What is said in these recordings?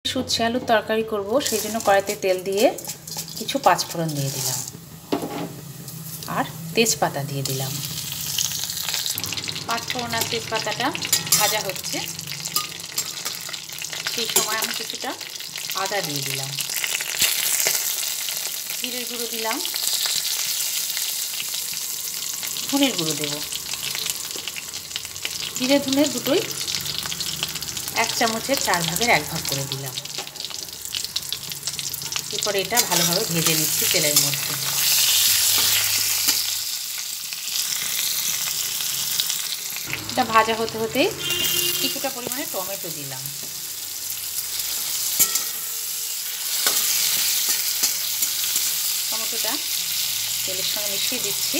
উচ্ছে আলুর তরকারি করব, সেই জন্য কড়াইতে তেল দিয়ে কিছু পাঁচফোড়ন দিয়ে দিলাম আর তেজপাতা দিয়ে দিলাম। পাঁচফোড়ন আর তেজপাতাটা ভাজা হচ্ছে, সেই সময় আমি কিছুটা আদা দিয়ে দিলাম, জিরের গুঁড়ো দিলাম, ধনের গুঁড়ো দেব। জিরে ধনে দুটোই 1 চামচের 4 ভাগের 1 ভাগ করে দিলাম। এরপরে এটা ভালোভাবে ভেজে নিচ্ছি তেলের মধ্যে। এটা ভাজা হতে হতে কিছুটা পরিমাণে টমেটো দিলাম। টমেটোটা তেলের সঙ্গে মিশিয়ে দিচ্ছি।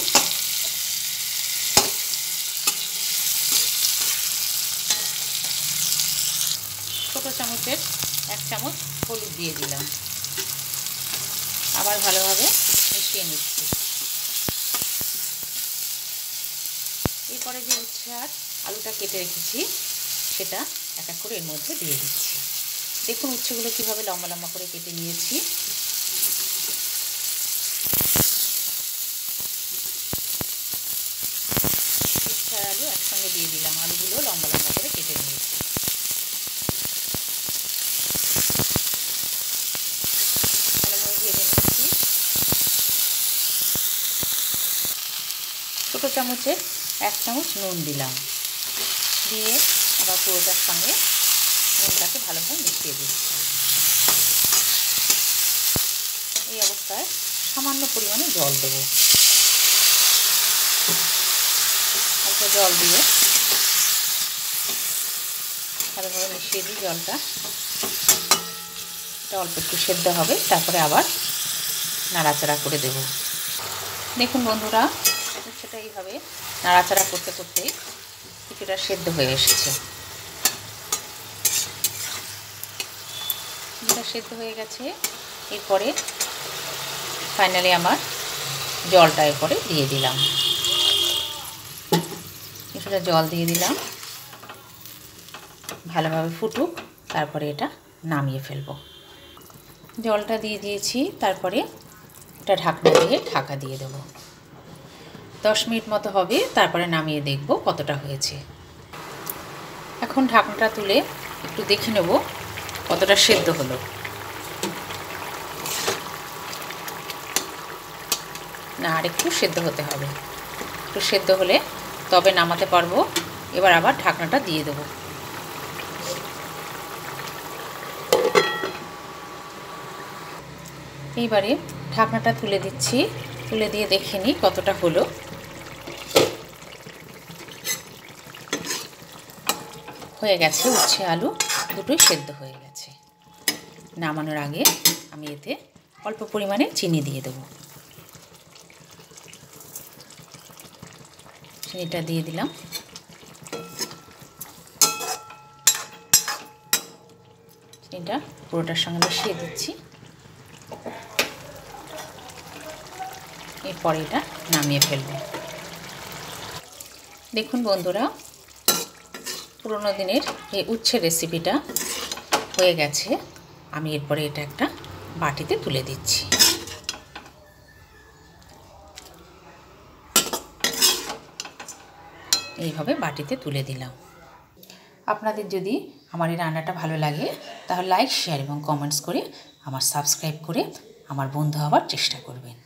ছোট চামচের 1 চামচ হলুদ দিয়ে দিলাম, আবার ভালোভাবে মিশিয়ে নিচ্ছি। এরপরে যে উচ্ছে আর আলুটা কেটে রেখেছি সেটা এক এক করে এর মধ্যে দিয়ে দিচ্ছি। দেখুন উচ্ছেগুলো কীভাবে লম্বা লম্বা করে কেটে নিয়েছি। উচ্ছে আর আলু একসঙ্গে দিয়ে দিলাম, আলুগুলো লম্বা লম্বা করে কেটে নিয়েছি। ভালোভাবে ভেজে নিচ্ছি। ছোটো চামচের 1 চামচ নুন দিলাম, দিয়ে আবার পুরোটার সঙ্গে নুনটাকে ভালোভাবে মিশিয়ে দিচ্ছি। এই অবস্থায় সামান্য পরিমাণে জল দেব। অল্প জল দিয়ে ভালোভাবে মিশিয়ে দিই জলটা। এটা অল্প একটু সেদ্ধ হবে, তারপরে আবার নাড়াচাড়া করে দেব। দেখুন বন্ধুরা, উচ্ছেটা এইভাবে নাড়াচাড়া করতে করতে কিছুটা সেদ্ধ হয়ে এসেছে। কিছুটা সেদ্ধ হয়ে গেছে। এরপরে ফাইনালি আমার জলটা এরপরে দিয়ে দিলাম, কিছুটা জল দিয়ে দিলাম। ভালোভাবে ফুটুক, তারপরে এটা নামিয়ে ফেলবো। জলটা দিয়ে দিয়েছি, তারপরে এটা ঢাকনা দিয়ে ঢাকা দিয়ে দেব। 10 মিনিট মতো হবে, তারপরে নামিয়ে দেখব কতটা হয়েছে। এখন ঢাকনাটা তুলে একটু দেখে নেব কতটা সেদ্ধ হলো। না, আর একটু সেদ্ধ হতে হবে। একটু সেদ্ধ হলে তবে নামাতে পারবো। এবার আবার ঢাকনাটা দিয়ে দেব। এইবারে ঢাকনাটা তুলে দিচ্ছি, তুলে দিয়ে দেখে নিই কতটা হলো। হয়ে গেছে, উচ্ছে আলু দুটোই সেদ্ধ হয়ে গেছে। নামানোর আগে আমি এতে অল্প পরিমাণে চিনি দিয়ে দেব। চিনিটা দিয়ে দিলাম। চিনিটা পুরোটার সঙ্গে মিশিয়ে দিচ্ছি। এরপরে এটা নামিয়ে ফেলব। দেখুন বন্ধুরা, পুরোনো দিনের এই উচ্ছের রেসিপিটা হয়ে গেছে। আমি এরপরে এটা একটা বাটিতে তুলে দিচ্ছি। এইভাবে বাটিতে তুলে দিলাম। আপনাদের যদি আমার এই রান্নাটা ভালো লাগে তাহলে লাইক, শেয়ার এবং কমেন্টস করে আমার সাবস্ক্রাইব করে আমার বন্ধু হওয়ার চেষ্টা করবেন।